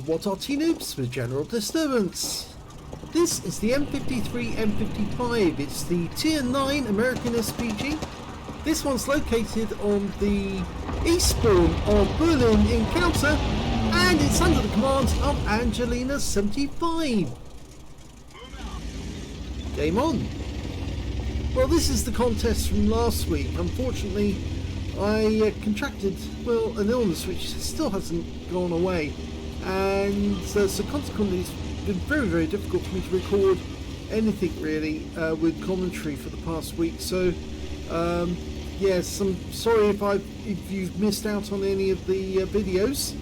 to what Arty Noobs for general disturbance. This is the M53 M55. It's the Tier 9 American SPG. This one's located on the east spawn of Berlin Encounter, and it's under the command of Angelina75. Game on. Well, this is the contest from last week. Unfortunately, I contracted, well, an illness which still hasn't gone away, and so consequently it's been very, very difficult for me to record anything really with commentary for the past week. So yes, I'm sorry if you've missed out on any of the videos,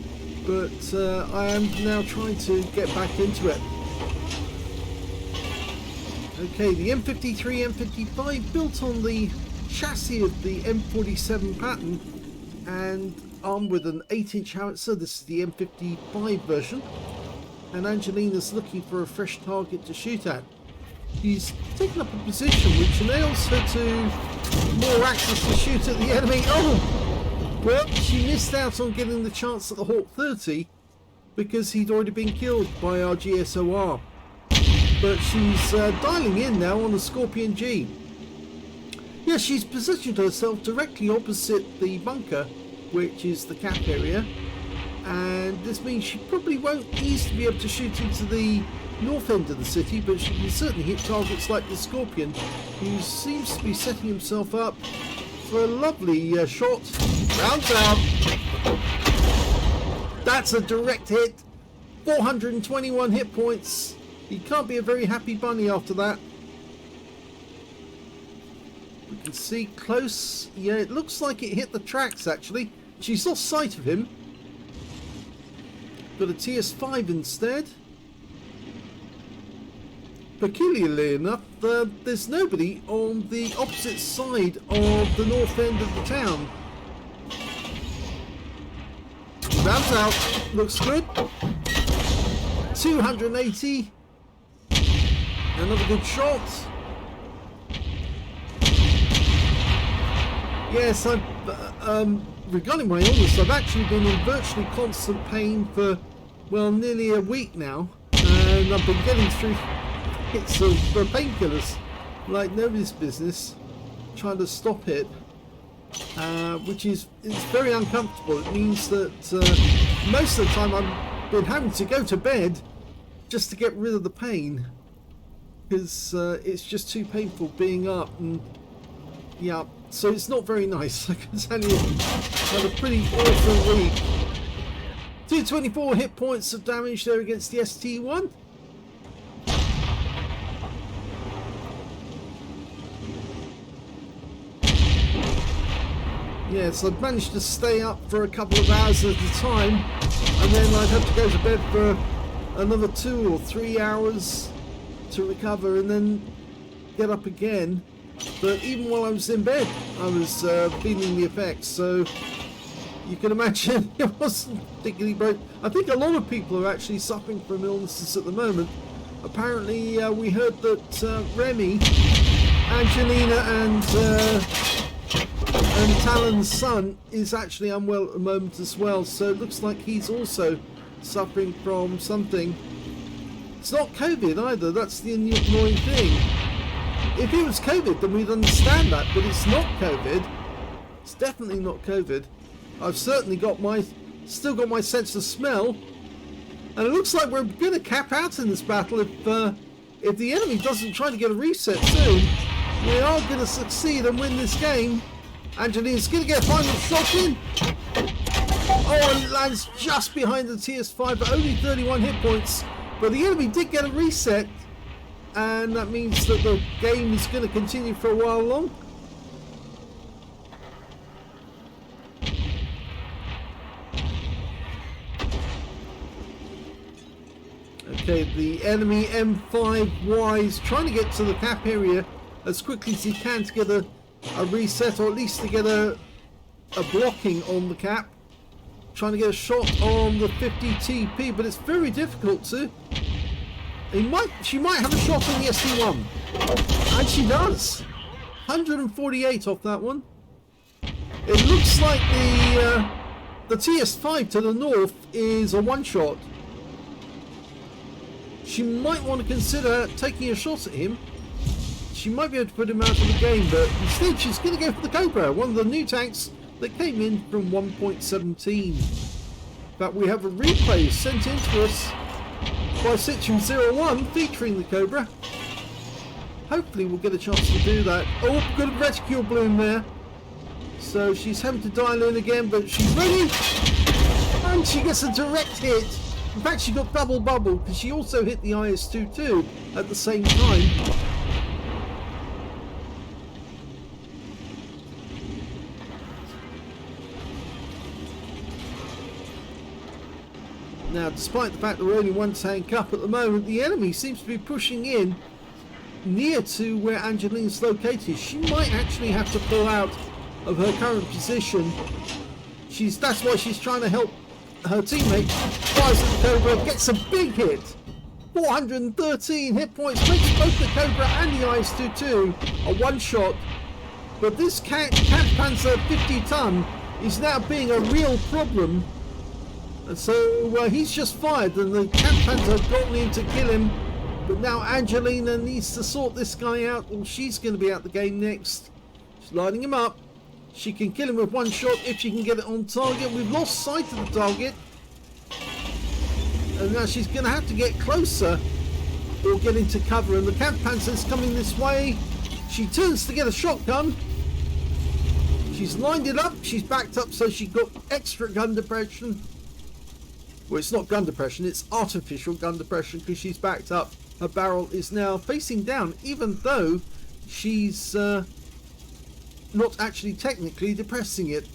but I am now trying to get back into it. Okay, the M53 M55 built on the chassis of the M47 pattern and armed with an 8-inch howitzer. This is the M55 version, and Angelina's looking for a fresh target to shoot at. He's taken up a position which enables her to more access to shoot at the enemy. Oh! Well, she missed out on getting the chance at the Hawk 30 because he'd already been killed by our GSOR. But she's dialing in now on the Scorpion G. Yeah, she's positioned herself directly opposite the bunker, which is the cap area, and this means she probably won't easily be able to shoot into the north end of the city, but she can certainly hit targets like the Scorpion, who seems to be setting himself up for a lovely shot. Rounds out. That's a direct hit. 421 hit points. He can't be a very happy bunny after that. We can see close. Yeah, it looks like it hit the tracks actually. She's lost sight of him. Got a TS5 instead. Peculiarly enough, there's nobody on the opposite side of the north end of the town. Rounds out. Looks good. 280. Another good shot. Yes, regarding my illness, I've actually been in virtually constant pain for, well, nearly a week now, and I've been getting through hits of painkillers like nobody's business, trying to stop it, which is very uncomfortable. It means that most of the time I've been having to go to bed just to get rid of the pain, because it's just too painful being up, and yeah, so it's not very nice. I can tell you, I've had a pretty awful week. 224 hit points of damage there against the ST1. Yes, I've managed to stay up for a couple of hours at a time, and then I'd have to go to bed for another 2 or 3 hours to recover, and then get up again. But even while I was in bed, I was feeling the effects, so you can imagine it wasn't particularly bright. I think a lot of people are actually suffering from illnesses at the moment. Apparently we heard that Remy, Angelina and Talon's son is actually unwell at the moment as well, so it looks like he's also suffering from something. It's not COVID either, that's the annoying thing. If it was COVID, then we'd understand that, but it's not COVID. It's definitely not COVID. I've certainly still got my sense of smell, and it looks like we're going to cap out in this battle if the enemy doesn't try to get a reset soon. We are going to succeed and win this game. Angelina's going to get a final shot in. Oh, and it lands just behind the TS5, but only 31 hit points. But the enemy did get a reset, and that means that the game is going to continue for a while long. Okay, the enemy M5Y is trying to get to the cap area as quickly as he can to get a reset, or at least to get a blocking on the cap. Trying to get a shot on the 50 TP, but it's very difficult to. She might have a shot on the SD1, and she does. 148 off that one. It looks like the TS5 to the north is a one-shot, she might want to consider taking a shot at him. She might be able to put him out of the game, but instead she's going to go for the Cobra, one of the new tanks that came in from 1.17. But we have a replay sent in to us by Citrus01 featuring the Cobra. Hopefully we'll get a chance to do that. Oh, got a reticule bloom there. So she's having to dial in again, but she's ready. And she gets a direct hit. In fact, she got double bubble because she also hit the IS-2 too at the same time. Now, despite the fact that we're only one tank up at the moment, the enemy seems to be pushing in near to where Angelina's located. She might actually have to pull out of her current position. That's why she's trying to help her teammate. Fires at the Cobra, gets a big hit. 413 hit points, makes both the Cobra and the IS-2 a one shot. But this Kampfpanzer 50 ton is now being a real problem. And so he's just fired and the Kampfpanzer got in to kill him. But now Angelina needs to sort this guy out. Well, she's going to be out the game next. She's lining him up. She can kill him with one shot if she can get it on target. We've lost sight of the target. And now she's going to have to get closer or get into cover. And the Kampfpanzer's coming this way. She turns to get a shotgun. She's lined it up. She's backed up so she got extra gun depression. Well, it's not gun depression, it's artificial gun depression because she's backed up. Her barrel is now facing down, even though she's not actually technically depressing it.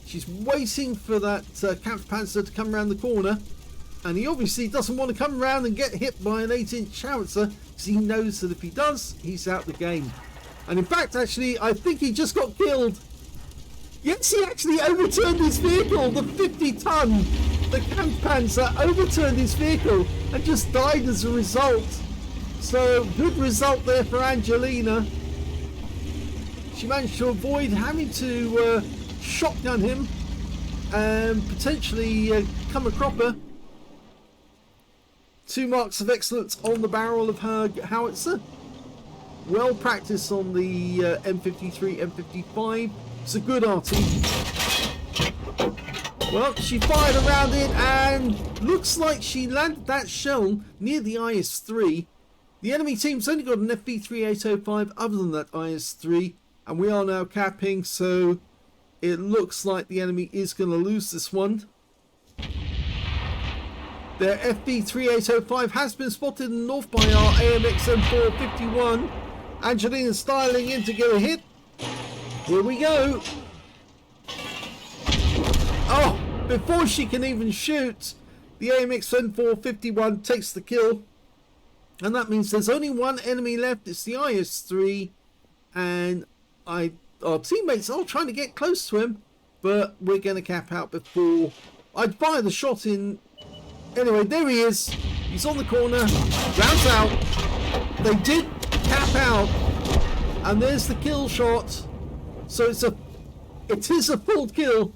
She's waiting for that Kampfpanzer to come around the corner, and he obviously doesn't want to come around and get hit by an 8-inch howitzer because he knows that if he does, he's out the game. And in fact, actually, I think he just got killed. Yes, he actually overturned his vehicle. The 50-ton, the Kampfpanzer, overturned his vehicle and just died as a result. So, good result there for Angelina. She managed to avoid having to shotgun him and potentially come a cropper. 2 marks of excellence on the barrel of her howitzer. Well practiced on the M53, M55. It's a good Arty. Well, she fired around it and looks like she landed that shell near the IS-3. The enemy team's only got an FV3805 other than that IS-3, and we are now capping, so it looks like the enemy is going to lose this one. Their FV3805 has been spotted in the north by our AMX-M451. Angelina's styling in to get a hit. Here we go. Oh, before she can even shoot, the AMX-M451 takes the kill. And that means there's only one enemy left. It's the IS-3. And our teammates are trying to get close to him. But we're going to cap out before I'd fire the shot in. Anyway, there he is. He's on the corner. Rounds out. They did cap out. And there's the kill shot. So it is a full kill.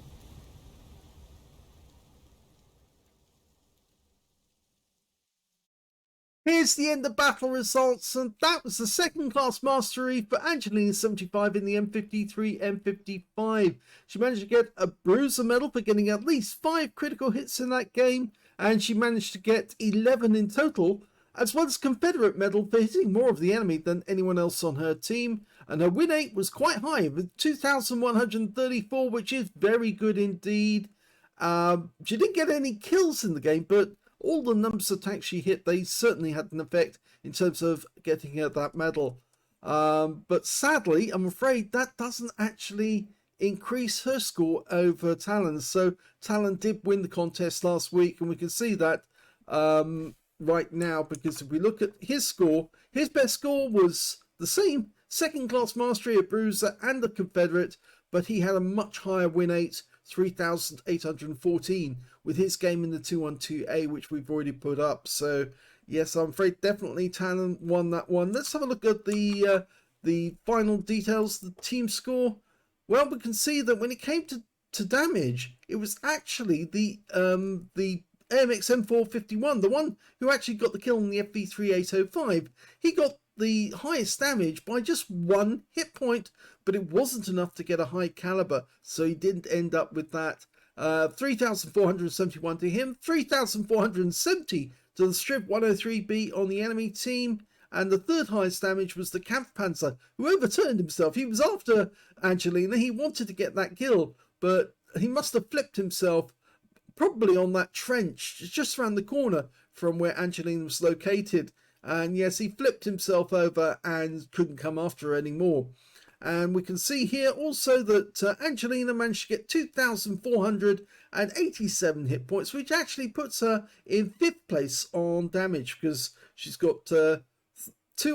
Here's the end of battle results, and that was the second class mastery for angelina75 in the M53 M55. She managed to get a bruiser medal for getting at least 5 critical hits in that game, and she managed to get 11 in total, as well as Confederate medal for hitting more of the enemy than anyone else on her team. And her win rate was quite high, with 2,134, which is very good indeed. She didn't get any kills in the game, but all the numbers of tanks she hit, they certainly had an effect in terms of getting her that medal. But sadly, I'm afraid that doesn't actually increase her score over Talon. So Talon did win the contest last week, and we can see that right now, because if we look at his score, his best score was the same. Second class mastery, a bruiser and a Confederate, but he had a much higher win rate, 3,814, with his game in the 212A, which we've already put up. So yes, I'm afraid definitely Talon won that one. Let's have a look at the final details, the team score. Well, we can see that when it came to damage, it was actually the M451, the one who actually got the kill on the FV3805, he got the highest damage by just 1 hit point, but it wasn't enough to get a high caliber, so he didn't end up with that. 3,471 to him, 3,470 to the Strip 103B on the enemy team, and the third highest damage was the Kampfpanzer, who overturned himself. He was after Angelina, he wanted to get that kill, but he must have flipped himself probably on that trench just around the corner from where Angelina was located. And yes, he flipped himself over and couldn't come after her anymore. And we can see here also that Angelina managed to get 2,487 hit points, which actually puts her in 5th place on damage, because she's got 2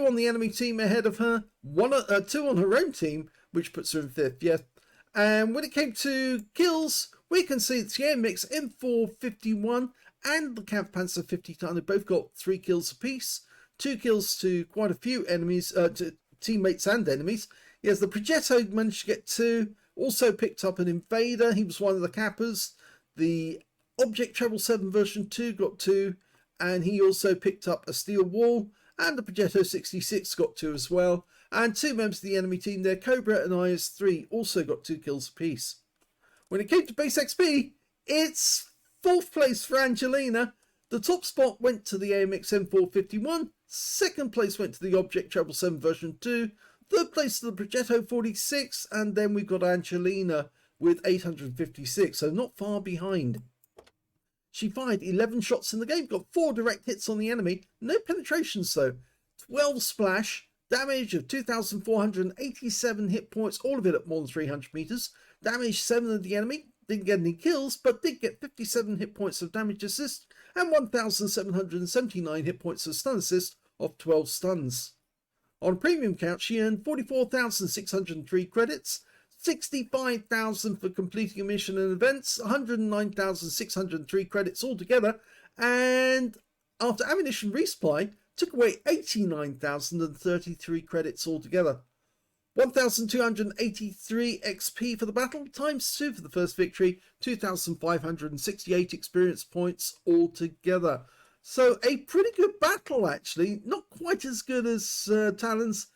on the enemy team ahead of her, 2 on her own team, which puts her in 5th. Yeah. And when it came to kills, we can see it's the AMX M451 and the Kampfpanzer 50 ton. They both got 3 kills apiece, 2 kills to quite a few enemies, to teammates and enemies. Yes, the Progetto managed to get 2, also picked up an Invader, he was one of the cappers. The Object 777 version 2 got 2, and he also picked up a Steel Wall, and the Progetto 66 got 2 as well. And 2 members of the enemy team there, Cobra and IS-3, also got 2 kills apiece. When it came to base XP, it's 4th place for Angelina. The top spot went to the AMX M451, 2nd place went to the Object 777 version 2, 3rd place to the Progetto 46, and then we've got Angelina with 856, so not far behind. She fired 11 shots in the game, got 4 direct hits on the enemy, no penetrations though, 12 splash, damage of 2,487 hit points, all of it at more than 300 meters, damage 7 of the enemy, didn't get any kills, but did get 57 hit points of damage assist, and 1,779 hit points of stun assist of 12 stuns. On premium count, she earned 44,603 credits, 65,000 for completing a mission and events, 109,603 credits altogether, and after ammunition resupply, took away 89,033 credits altogether. 1,283 XP for the battle, times 2 for the first victory, 2,568 experience points altogether. So a pretty good battle actually, not quite as good as Talon's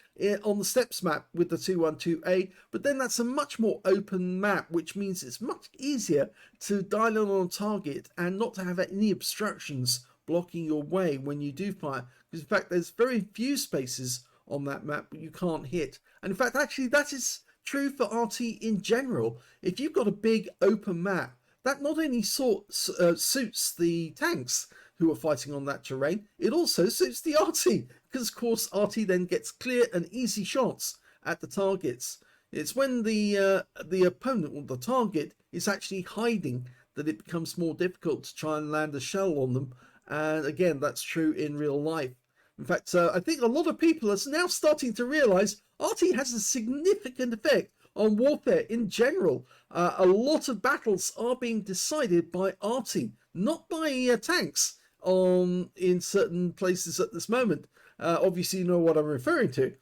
on the steps map with the 212A, but then that's a much more open map, which means it's much easier to dial in on a target and not to have any obstructions blocking your way when you do fire, because in fact there's very few spaces on that map that you can't hit. And in fact actually that is true for Arty in general. If you've got a big open map, that not only suits the tanks who are fighting on that terrain, it also suits the Arty, because of course Arty then gets clear and easy shots at the targets. It's when the opponent or the target is actually hiding that it becomes more difficult to try and land a shell on them, and again that's true in real life. In fact, I think a lot of people are now starting to realize Arty has a significant effect on warfare in general. A lot of battles are being decided by Arty, not by tanks in certain places at this moment. Obviously you know what I'm referring to,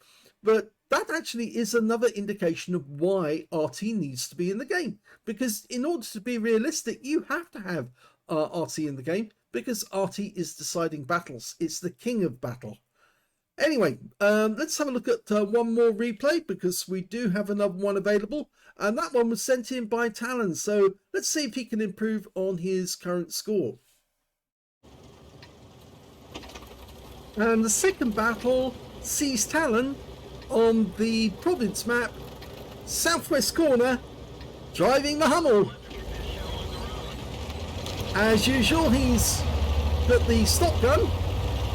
but that actually is another indication of why Arty needs to be in the game, because in order to be realistic you have to have Arty in the game, because Arty is deciding battles. It's the king of battle. Anyway, let's have a look at one more replay, because we do have another one available, and that one was sent in by Talon, so let's see if he can improve on his current score. And the second battle sees Talon on the province map, southwest corner, driving the Hummel. As usual, he's got the stock gun,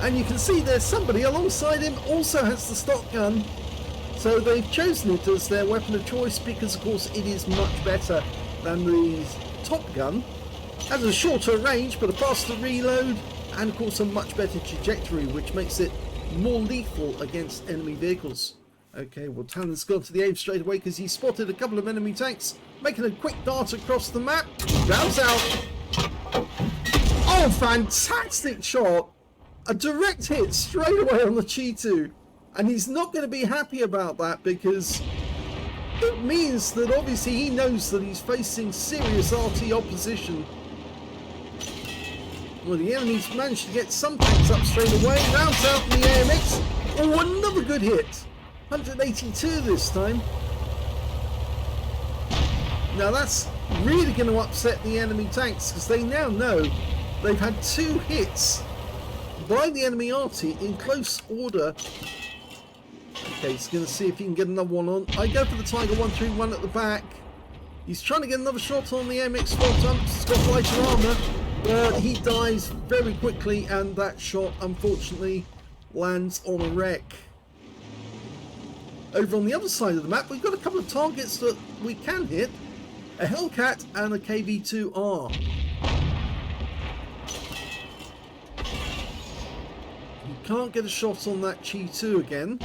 and you can see there's somebody alongside him also has the stock gun. So they've chosen it as their weapon of choice because of course it is much better than the top gun. Has a shorter range but a faster reload, and of course a much better trajectory, which makes it more lethal against enemy vehicles. Okay, well Talon's gone to the aim straight away because he spotted a couple of enemy tanks, making a quick dart across the map. Bounce out. Oh, fantastic shot. A direct hit straight away on the Chi-2. And he's not going to be happy about that, because it means that obviously he knows that he's facing serious RT opposition. Well, the enemies managed to get some tanks up straight away. Rounds out from the AMX. Oh, another good hit. 182 this time. Now that's really going to upset the enemy tanks because they now know they've had 2 hits by the enemy Arty in close order. Okay, he's going to see if he can get another one on. I go for the Tiger 131 at the back. He's trying to get another shot on the MX 4 tumps. He's got lighter armour, but he dies very quickly, and that shot unfortunately lands on a wreck. Over on the other side of the map, we've got a couple of targets that we can hit. A Hellcat and a KV-2R. He can't get a shot on that Chi-2 again.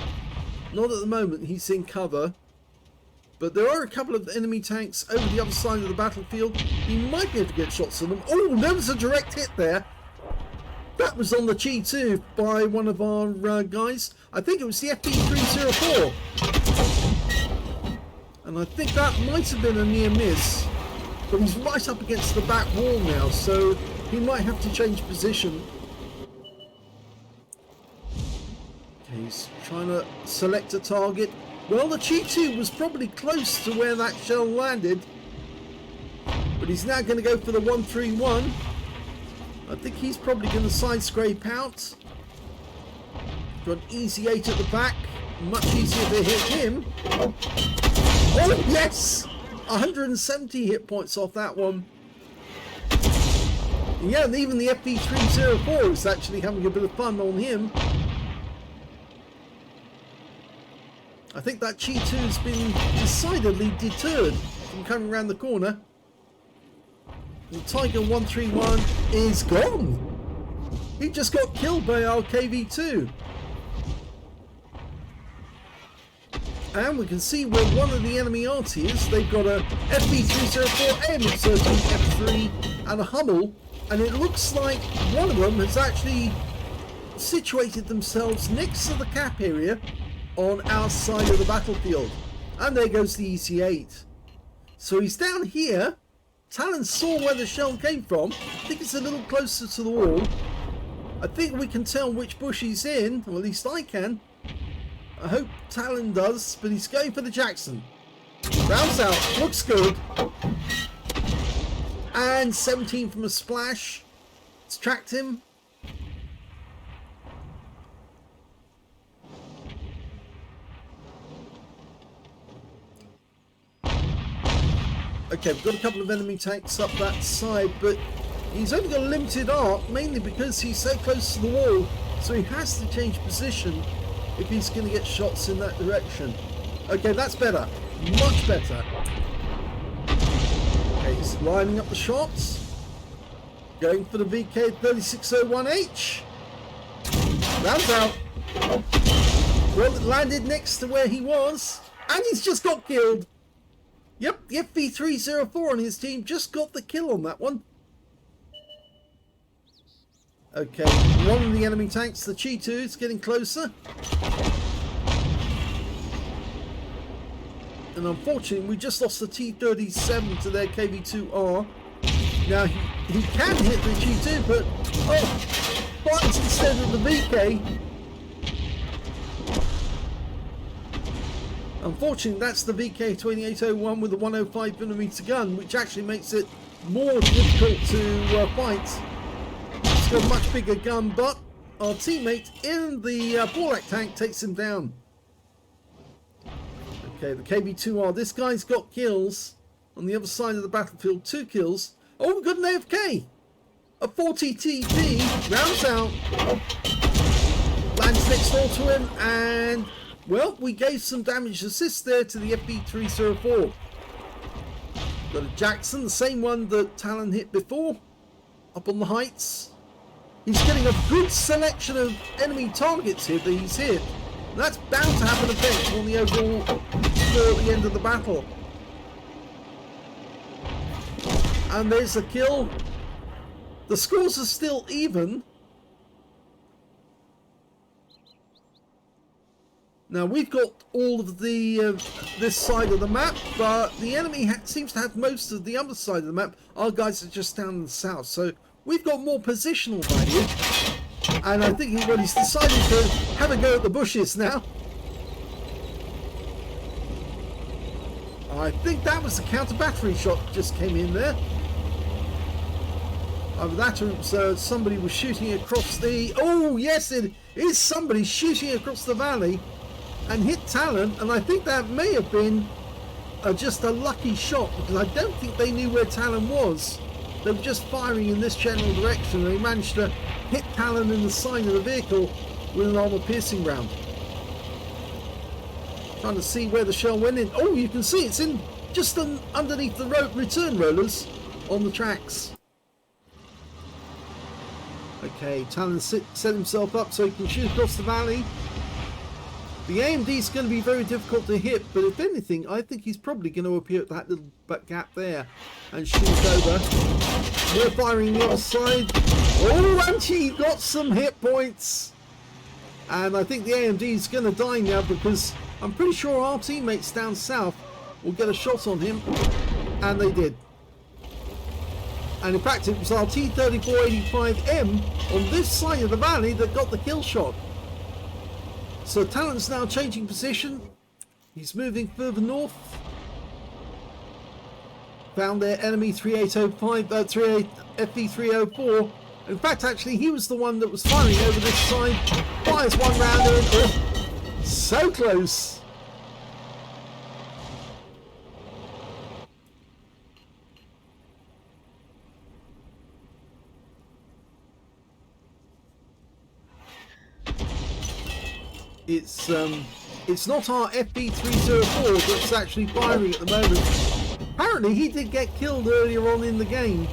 Not at the moment, he's in cover. But there are a couple of enemy tanks over the other side of the battlefield. He might be able to get shots on them. Oh, there was a direct hit there. That was on the Chi-2 by one of our guys. I think it was the FP304. And I think that might have been a near miss. But he's right up against the back wall now, so he might have to change position. Okay, he's trying to select a target. Well, the Chi-2 was probably close to where that shell landed. But he's now going to go for the 131. I think he's probably going to side scrape out. Got an easy 8 at the back. Much easier to hit him. Oh, yes! 170 hit points off that one. Yeah, and even the FP304 is actually having a bit of fun on him. I think that Chi-2 has been decidedly deterred from coming around the corner. The Tiger 131 is gone. He just got killed by our KV-2. And we can see where one of the enemy Arty is. They've got a FP304, M53 and a Hummel. And it looks like one of them has actually situated themselves next to the cap area on our side of the battlefield. And there goes the EC8. So he's down here. Talon saw where the shell came from. I think it's a little closer to the wall. I think we can tell which bush he's in, or at least I can. I hope Talon does, but he's going for the Jackson. Rounds out, looks good. And 17 from a splash. It's tracked him. Okay, we've got a couple of enemy tanks up that side, but he's only got a limited arc, mainly because he's so close to the wall, so he has to change position if he's going to get shots in that direction. Okay, that's better. Much better. Okay, he's lining up the shots. Going for the VK3601H. Rounds out. Well, it landed next to where he was, and he's just got killed. Yep, the FP304 on his team just got the kill on that one. Okay, one of the enemy tanks, the Chi-2, is getting closer. And unfortunately, we just lost the T-37 to their KV-2R. Now, he can hit the Chi-2, but, oh, fires instead of the VK. Unfortunately, that's the VK2801 with the 105mm gun, which actually makes it more difficult to fight. It's got a much bigger gun, but our teammate in the Borlak tank takes him down. Okay, the KV-2R. This guy's got kills on the other side of the battlefield. 2 kills. Oh, we've got an AFK. A 40 TP. Rounds out. Lands next door to him, and well, we gave some damage assist there to the FP304. Got a Jackson, the same one that Talon hit before, up on the heights. He's getting a good selection of enemy targets here that he's hit. And that's bound to have an effect on the overall score at the end of the battle. And there's a kill. The scores are still even. Now we've got all of the this side of the map, but the enemy seems to have most of the other side of the map. Our guys are just down in the south, so we've got more positional value. And I think he's decided to have a go at the bushes now. I think that was the counter battery shot that just came in there. Over that, somebody was shooting across the... Oh, yes, it is somebody shooting across the valley and hit Talon. And I think that may have been just a lucky shot, because I don't think they knew where Talon was. They were just firing in this general direction. They managed to hit Talon in the side of the vehicle with an armor-piercing round. Trying to see where the shell went in. Oh, you can see it's in just underneath the return rollers on the tracks. Okay, Talon set himself up so he can shoot across the valley. The AMD is going to be very difficult to hit, but if anything, I think he's probably going to appear at that little gap there and shoot over. More firing the other side. Oh, and he got some hit points. And I think the AMD is going to die now, because I'm pretty sure our teammates down south will get a shot on him. And they did. And in fact, it was our T3485M on this side of the valley that got the kill shot. So Talon's now changing position. He's moving further north. Found their enemy 3805, FV304. In fact, actually, he was the one that was firing over this side. Fires one round in. Oh, so close. It's not our FV304 that's actually firing at the moment. Apparently he did get killed earlier on in the game,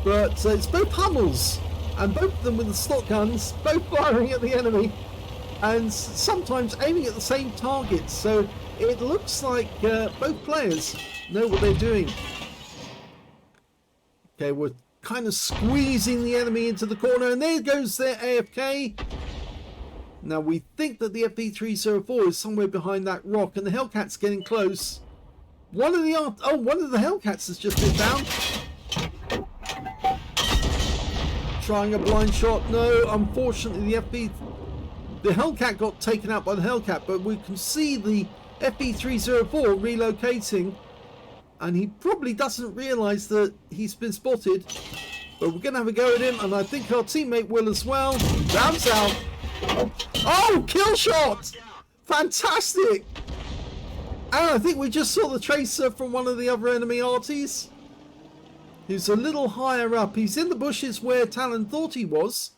but it's both Hummels, and both of them with the slot guns, both firing at the enemy, and sometimes aiming at the same target. So it looks like both players know what they're doing. Okay, we're kind of squeezing the enemy into the corner, and there goes their AFK. Now we think that the FV304 is somewhere behind that rock, and the Hellcat's getting close. One of the Hellcats has just been down. Trying a blind shot. No, unfortunately the Hellcat got taken out by the Hellcat, but we can see the FV304 relocating, and he probably doesn't realise that he's been spotted. But we're going to have a go at him, and I think our teammate will as well. Rounds out. Oh, kill shot! Fantastic! And I think we just saw the tracer from one of the other enemy Artys. He's a little higher up. He's in the bushes where Talon thought he was,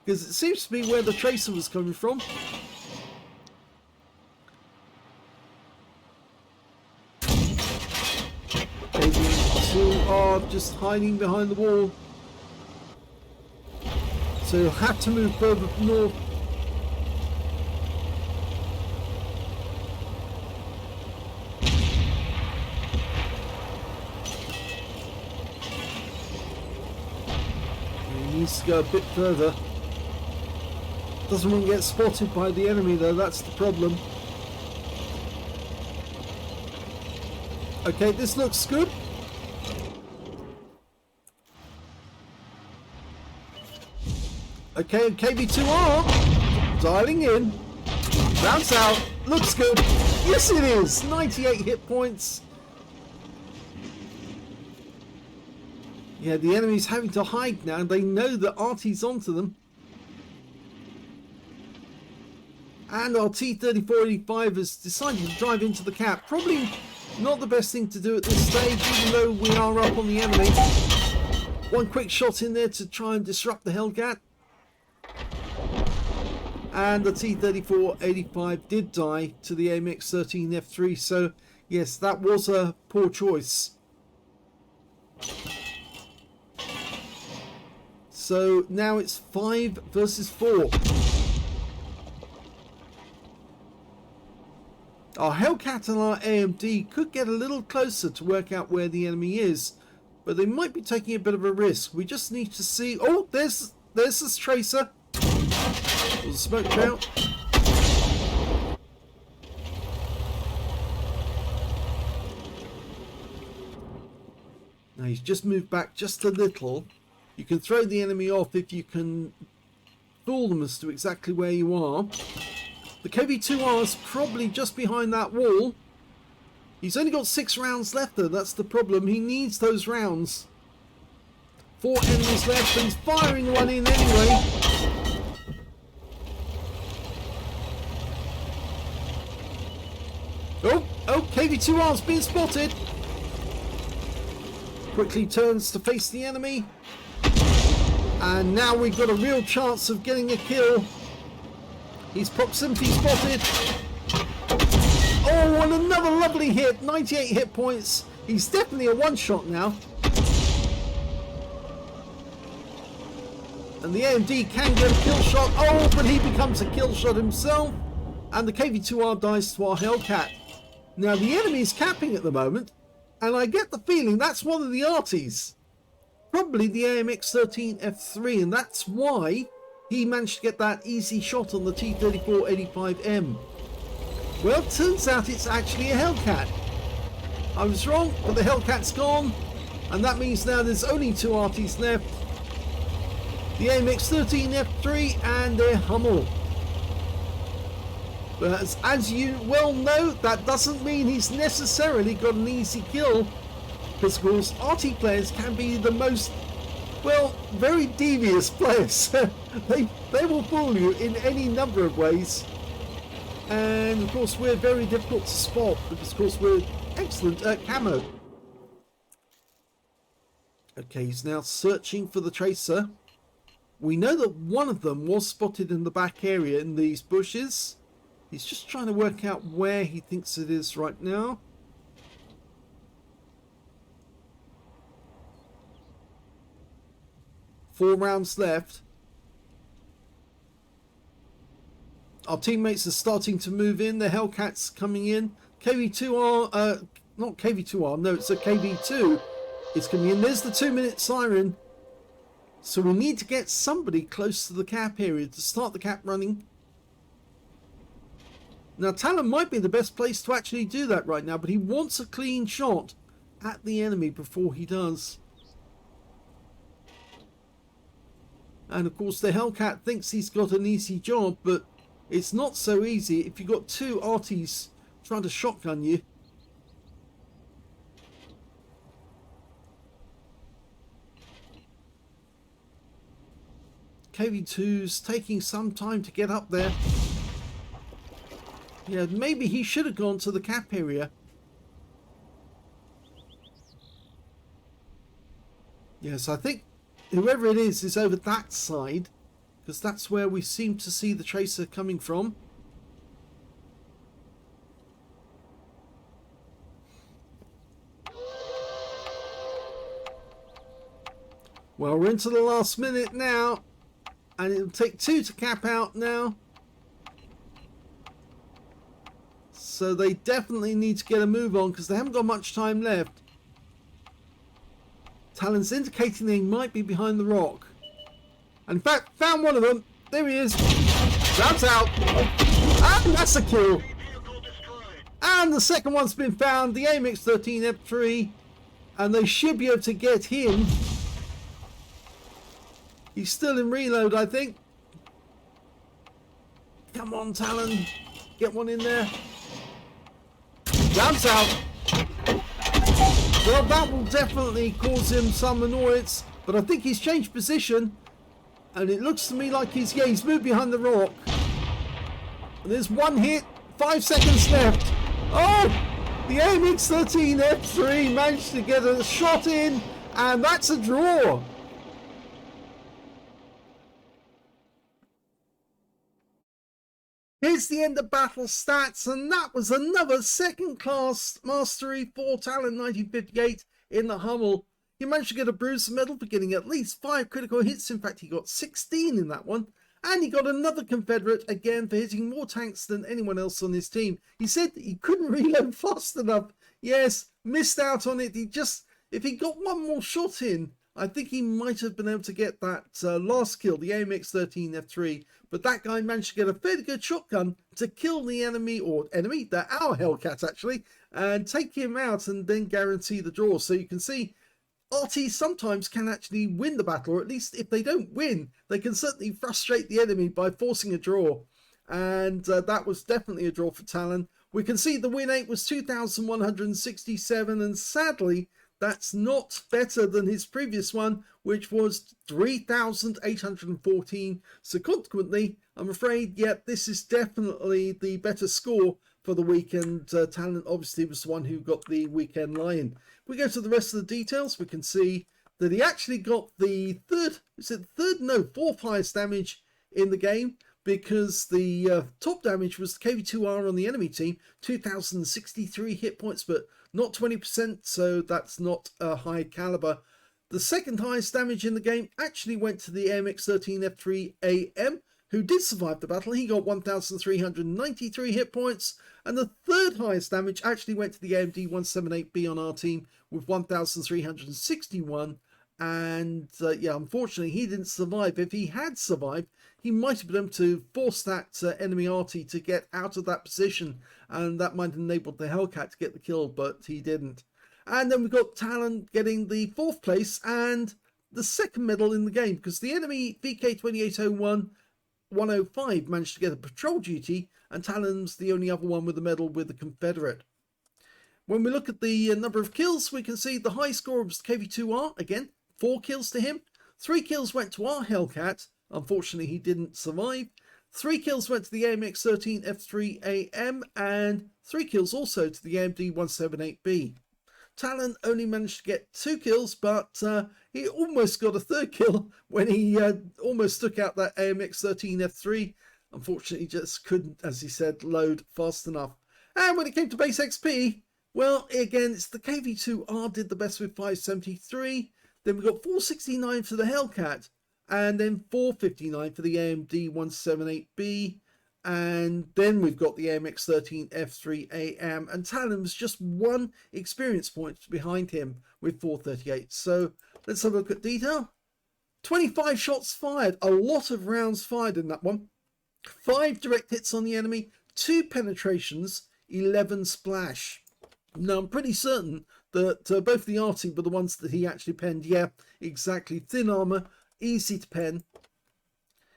because it seems to be where the tracer was coming from. Maybe two are just hiding behind the wall. So you'll have to move further north. He needs to go a bit further. Doesn't want to get spotted by the enemy though, that's the problem. Okay, this looks good. Okay, KB2R dialing in. Bounce out. Looks good. Yes, it is. 98 hit points. Yeah, the enemy's having to hide now. They know that Arty's onto them. And our T3485 has decided to drive into the cap. Probably not the best thing to do at this stage, even though we are up on the enemy. One quick shot in there to try and disrupt the Hellcat. And the T3485 did die to the AMX13F3, so yes, that was a poor choice. So now it's 5 versus 4. Our Hellcat and our AMD could get a little closer to work out where the enemy is, but they might be taking a bit of a risk. We just need to see. Oh, there's this tracer. There's a smoke trail. Now he's just moved back just a little. You can throw the enemy off if you can fool them as to exactly where you are. The KV-2R is probably just behind that wall. He's only got 6 rounds left though, that's the problem. He needs those rounds. 4 enemies left, and he's firing one in anyway. Oh, KV-2R's been spotted. Quickly turns to face the enemy. And now we've got a real chance of getting a kill. He's proximity spotted. Oh, and another lovely hit. 98 hit points. He's definitely a one-shot now. And the AMD can get a kill shot. Oh, but he becomes a kill shot himself. And the KV-2R dies to our Hellcat. Now, the enemy is capping at the moment. And I get the feeling that's one of the Artys. Probably the AMX13F3. And that's why he managed to get that easy shot on the T3485M. Well, turns out it's actually a Hellcat. I was wrong, but the Hellcat's gone. And that means now there's only 2 Artys left. The AMX13F3 and their Hummel. But as you well know, that doesn't mean he's necessarily got an easy kill. Because of course, Arty players can be the most, well, very devious players. they will fool you in any number of ways. And of course, we're very difficult to spot because of course we're excellent at camo. Okay, he's now searching for the tracer. We know that one of them was spotted in the back area in these bushes. He's just trying to work out where he thinks it is right now. Four rounds left. Our teammates are starting to move in. The Hellcat's coming in. KV-2R, not KV-2R, no, it's a KV-2. It's coming in. There's the 2-minute siren. So we need to get somebody close to the cap area to start the cap running. Now, Talon might be the best place to actually do that right now, but he wants a clean shot at the enemy before he does. And of course, the Hellcat thinks he's got an easy job, but it's not so easy if you've got 2 Artys trying to shotgun you. KV-2's taking some time to get up there. Yeah, maybe he should have gone to the cap area. Yes, I think whoever it is over that side, because that's where we seem to see the tracer coming from. Well, we're into the last minute now, and it'll take 2 to cap out now. So they definitely need to get a move on because they haven't got much time left. Talon's indicating they might be behind the rock. And in fact, found one of them. There he is. That's out. And that's a kill. And the second one's been found. The AMX13F3. And they should be able to get him. He's still in reload, I think. Come on, Talon. Get one in there. That's out. Well, that will definitely cause him some annoyance. But I think he's changed position. And it looks to me like he's moved behind the rock. And there's one hit. 5 seconds left. Oh! The AMX13F3 managed to get a shot in. And that's a draw. Here's the end of battle stats, and that was another second-class mastery for talon1958 in the Hummel. He managed to get a bruise medal for getting at least 5 critical hits. In fact, he got 16 in that one. And he got another Confederate, again, for hitting more tanks than anyone else on his team. He said that he couldn't reload fast enough. Yes, missed out on it. If he got one more shot in, I think he might have been able to get that last kill, the AMX13F3. But that guy managed to get a fairly good shotgun to kill the enemy, our Hellcat actually, and take him out and then guarantee the draw. So you can see Arty sometimes can actually win the battle, or at least if they don't win, they can certainly frustrate the enemy by forcing a draw. And that was definitely a draw for Talon. We can see the win rate was 2,167, and sadly, that's not better than his previous one, which was 3,814. So consequently, I'm afraid, this is definitely the better score for the weekend. Talon obviously was the one who got the weekend lion. If we go to the rest of the details, we can see that he actually got the fourth highest damage in the game, because the top damage was the KV2R on the enemy team, 2,063 hit points, but not 20%, so that's not a high caliber. The second highest damage in the game actually went to the AMX13F3AM, who did survive the battle. He got 1,393 hit points, and the third highest damage actually went to the AMD178B on our team with 1,361. And unfortunately, he didn't survive. If he had survived, he might have been able to force that enemy Arty to get out of that position, and that might have enabled the Hellcat to get the kill, but he didn't. And then we've got Talon getting the 4th place and the 2nd medal in the game, because the enemy VK2801-105 managed to get a patrol duty, and Talon's the only other one with a medal with the Confederate. When we look at the number of kills, we can see the high score was KV2R, again, 4 kills to him. 3 kills went to our Hellcat. Unfortunately, he didn't survive. 3 kills went to the AMX13F3AM, and 3 kills also to the AMD178B. Talon only managed to get 2 kills, but he almost got a 3rd kill when he almost took out that AMX13F3. Unfortunately, just couldn't, as he said, load fast enough. And when it came to base XP, well, again, it's the KV2R did the best with 573. Then we got 469 for the Hellcat, and then 459 for the AMD178B. And then we've got the AMX13F3AM, and Talon was just 1 experience point behind him with 438. So let's have a look at detail. 25 shots fired, a lot of rounds fired in that one. 5 direct hits on the enemy, 2 penetrations, 11 splash. Now, I'm pretty certain that both the Arty were the ones that he actually penned. Yeah, exactly. Thin armor, easy to pen.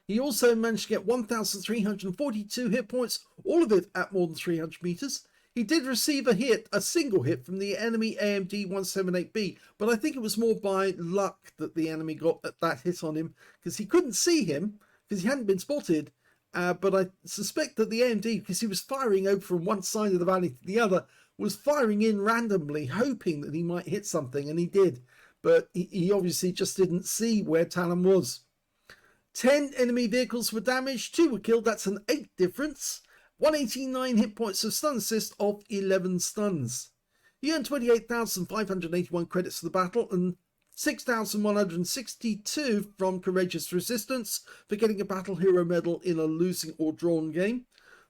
He also managed to get 1,342 hit points, all of it at more than 300 meters. He did receive a single hit from the enemy AMD178B, but I think it was more by luck that the enemy got that hit on him, because he couldn't see him, because he hadn't been spotted. But I suspect that the AMD, because he was firing over from one side of the valley to the other, was firing in randomly, hoping that he might hit something, and he did. But he obviously just didn't see where Talon was. 10 enemy vehicles were damaged, 2 were killed, that's an 8 difference. 189 hit points of stun assist of 11 stuns. He earned 28,581 credits for the battle, and 6,162 from Courageous Resistance for getting a Battle Hero medal in a losing or drawn game.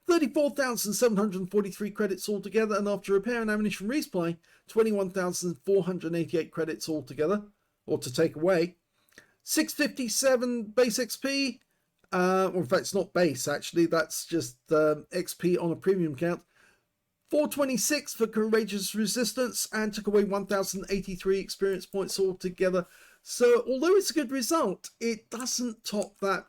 34,743 credits altogether, and after repair and ammunition resupply, 21,488 credits altogether, or to take away. 657 base XP, or in fact it's not base actually, that's just XP on a premium count. 426 for Courageous Resistance, and took away 1,083 experience points altogether. So although it's a good result, it doesn't top that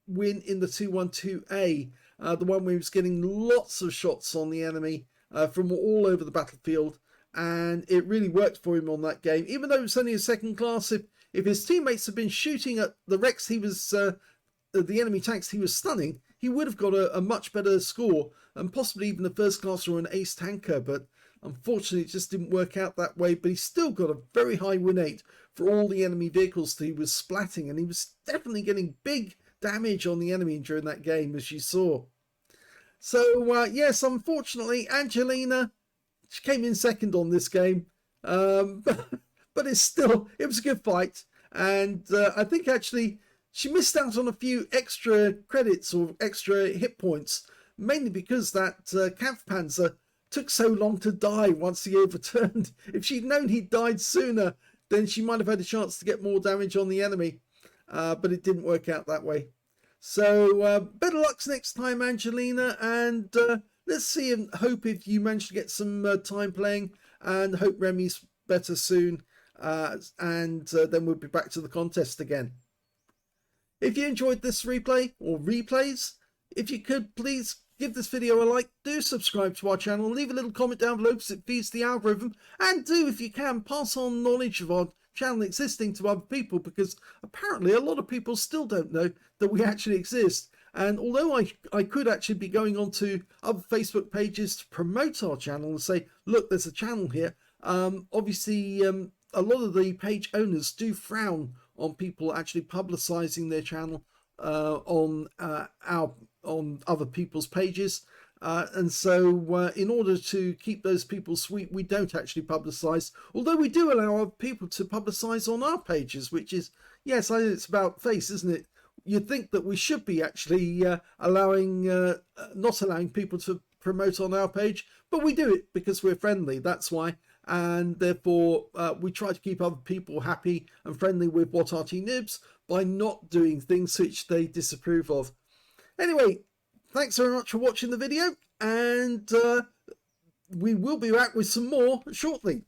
win in the 212A, the one where he was getting lots of shots on the enemy from all over the battlefield, and it really worked for him on that game. Even though it was only a second class, if his teammates had been shooting at the wrecks he was, the enemy tanks he was stunning, he would have got a much better score, and possibly even a first class or an ace tanker, but unfortunately it just didn't work out that way. But he still got a very high win rate for all the enemy vehicles that he was splatting, and he was definitely getting big damage on the enemy during that game, as you saw. So yes, unfortunately Angelina, she came in second on this game, but it was a good fight, and I think actually she missed out on a few extra credits or extra hit points, mainly because that Kampfpanzer took so long to die once he overturned. If she'd known he'd died sooner, then she might have had a chance to get more damage on the enemy, but it didn't work out that way. So better luck next time, Angelina, and let's see and hope if you manage to get some time playing, and hope Remy's better soon. and then we'll be back to the contest again. If you enjoyed this replay or replays, if you could please give this video a like, do subscribe to our channel, leave a little comment down below because it feeds the algorithm, and do, if you can, pass on knowledge of our channel existing to other people, because apparently a lot of people still don't know that we actually exist. And although I could actually be going on to other Facebook pages to promote our channel and say, look, there's a channel here, obviously a lot of the page owners do frown on people actually publicizing their channel on other people's pages, and so in order to keep those people sweet, we don't actually publicize, although we do allow other people to publicize on our pages, which is, yes, I know it's about face, isn't it? You'd think that we should be actually not allowing people to promote on our page, but we do it because we're friendly, that's why. And therefore we try to keep other people happy and friendly with what Arty Noobs by not doing things which they disapprove of. Anyway, thanks very much for watching the video, and we will be back with some more shortly.